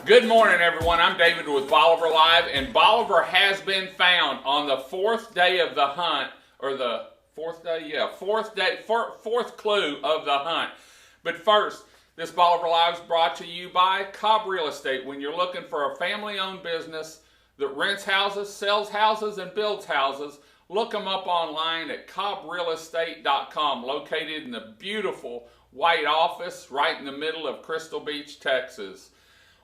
Good morning, everyone. I'm David with Bolivar Live, and Bolivar has been found on the fourth day of the hunt, or the fourth day, yeah, fourth clue of the hunt. But first, this Bolivar Live is brought to you by Cobb Real Estate. When you're looking for a family-owned business that rents houses, sells houses, and builds houses, look them up online at cobbrealestate.com, located in the beautiful white office right in the middle of Crystal Beach, Texas.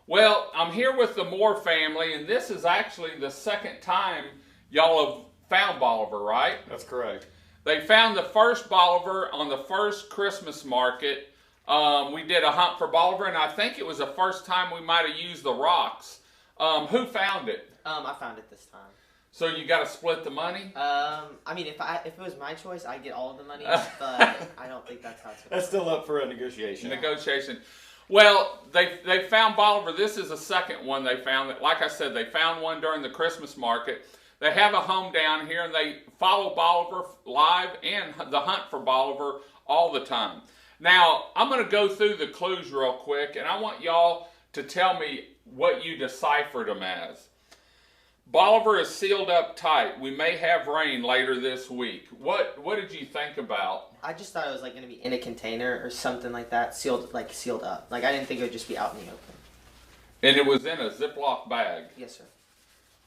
Well, I'm here with the Moore family, and this is actually the second time y'all have found Bolivar, right? That's correct. They found the first Bolivar on the first Christmas market. We did a Hunt for Bolivar, and I think it was the first time we might have used the rocks. Who found it? I found it this time. So you got to split the money? I mean, if it was my choice, I'd get all of the money, but I don't think that's how it's going to That's still up for a negotiation. Negotiation. Well, they found Bolivar. This is the second one they found. Like I said, they found one during the Christmas market. They have a home down here, and they follow Bolivar Live and the Hunt for Bolivar all the time. Now, I'm going to go through the clues real quick, and I want y'all to tell me what you deciphered them as. Bolivar is sealed up tight. We may have rain later this week. What did you think about? I just thought it was like going to be in a container or something like that, sealed up. Like I didn't think it would just be out in the open. And it was in a Ziploc bag. Yes, sir.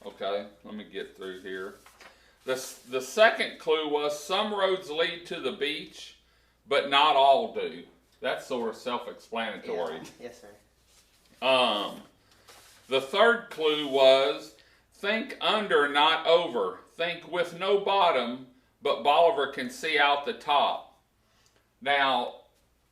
Okay, let me get through here. The second clue was some roads lead to the beach, but not all do. That's sort of self-explanatory. Yeah. Yes, sir. The third clue was think under, not over. Think with no bottom, but Bolivar can see out the top. Now,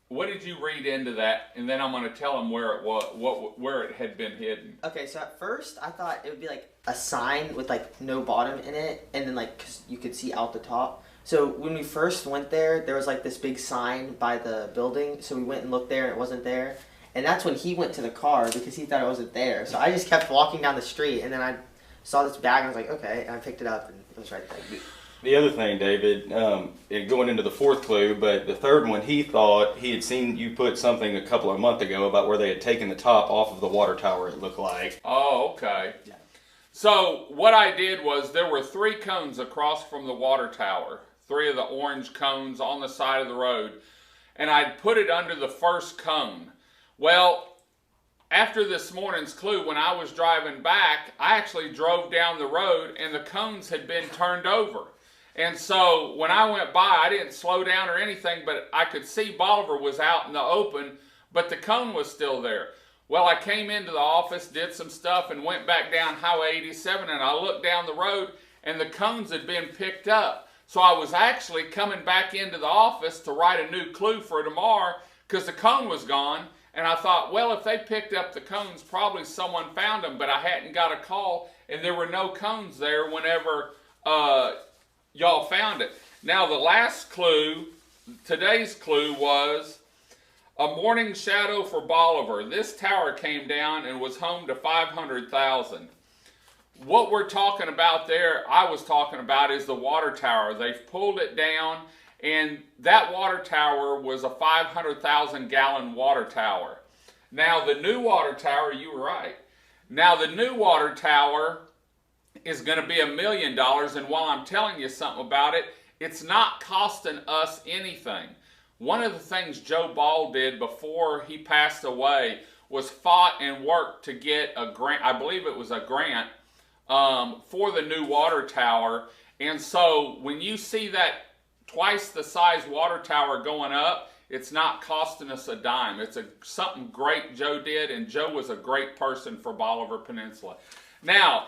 what did you read into that? And then I'm going to tell them where it was, where it had been hidden. Okay, so at first I thought it would be like a sign with like no bottom in it, and then like 'cause you could see out the top. So when we first went there was like this big sign by the building. So we went and looked there, and it wasn't there. And that's when he went to the car because he thought it wasn't there. So I just kept walking down the street, and then I saw this bag, and I was like, okay, and I picked it up, and it was right there. The other thing, David, going into the fourth clue, but the third one, he thought he had seen you put something a couple of months ago about where they had taken the top off of the water tower, it looked like. Oh, okay. Yeah. So what I did was there were 3 cones across from the water tower, 3 of the orange cones on the side of the road, and I'd put it under the first cone. Well, after this morning's clue, when I was driving back, I actually drove down the road and the cones had been turned over. And so when I went by, I didn't slow down or anything, but I could see Bolivar was out in the open, but the cone was still there. Well, I came into the office, did some stuff, and went back down Highway 87, and I looked down the road, and the cones had been picked up. So I was actually coming back into the office to write a new clue for tomorrow because the cone was gone. And I thought, well, if they picked up the cones, probably someone found them, but I hadn't got a call, and there were no cones there whenever y'all found it. Now, the last clue, today's clue was a morning shadow for Bolivar. This tower came down and was home to 500,000. What we're talking about there, I was talking about, is the water tower. They've pulled it down, and that water tower was a 500,000 gallon water tower. Now the new water tower, you were right. Now the new water tower is going to be $1 million, and while I'm telling you something about it, it's not costing us anything. One of the things Joe Ball did before he passed away was fought and worked to get a grant, I believe it was a grant, for the new water tower. And so when you see that twice the size water tower going up, it's not costing us a dime. It's something great Joe did, and Joe was a great person for Bolivar Peninsula. Now,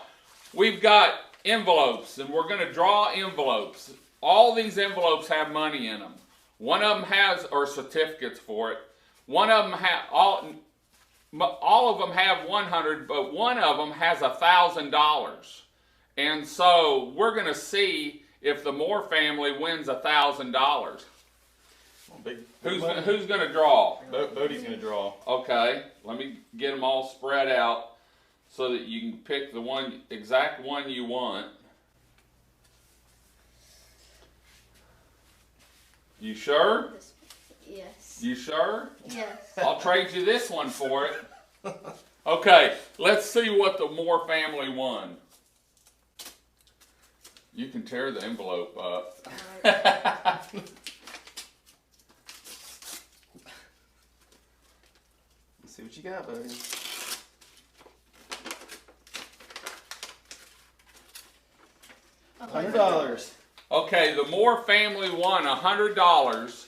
we've got envelopes, and we're going to draw envelopes. All these envelopes have money in them. One of them has, or certificates for it. One of them all of them have 100, but one of them has $1,000. And so we're going to see if the Moore family wins $1,000. Who's going to draw? Bodie's going to draw. Okay, let me get them all spread out so that you can pick the exact one you want. You sure? Yes. You sure? Yes. I'll trade you this one for it. Okay, let's see what the Moore family won. You can tear the envelope up. Let's see what you got, buddy. $100. Okay, the Moore family won $100.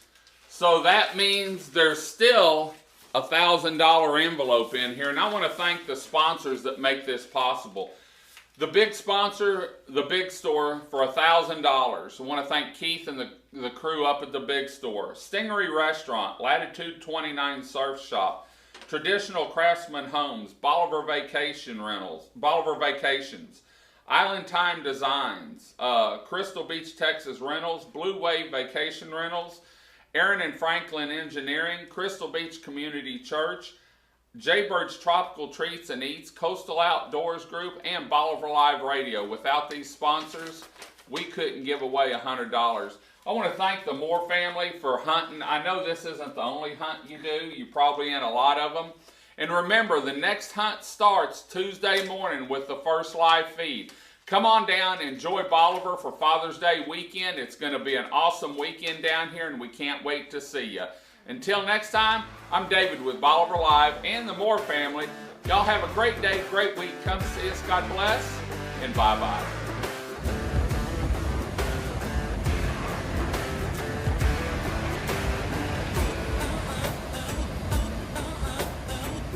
So that means there's still a $1,000 envelope in here. And I want to thank the sponsors that make this possible. The big sponsor, the Big Store, for $1,000. I want to thank Keith and the crew up at the Big Store. Stingery Restaurant, Latitude 29 Surf Shop, Traditional Craftsman Homes, Bolivar Vacations, Island Time Designs, Crystal Beach, Texas Rentals, Blue Wave Vacation Rentals, Aaron and Franklin Engineering, Crystal Beach Community Church, Jaybird's Tropical Treats and Eats, Coastal Outdoors Group, and Bolivar Live Radio. Without these sponsors, we couldn't give away $100. I want to thank the Moore family for hunting. I know this isn't the only hunt you do. You're probably in a lot of them. And remember, the next hunt starts Tuesday morning with the first live feed. Come on down, enjoy Bolivar for Father's Day weekend. It's going to be an awesome weekend down here, and we can't wait to see you. Until next time, I'm David with Bolivar Live and the Moore family. Y'all have a great day, great week. Come see us. God bless, and bye-bye.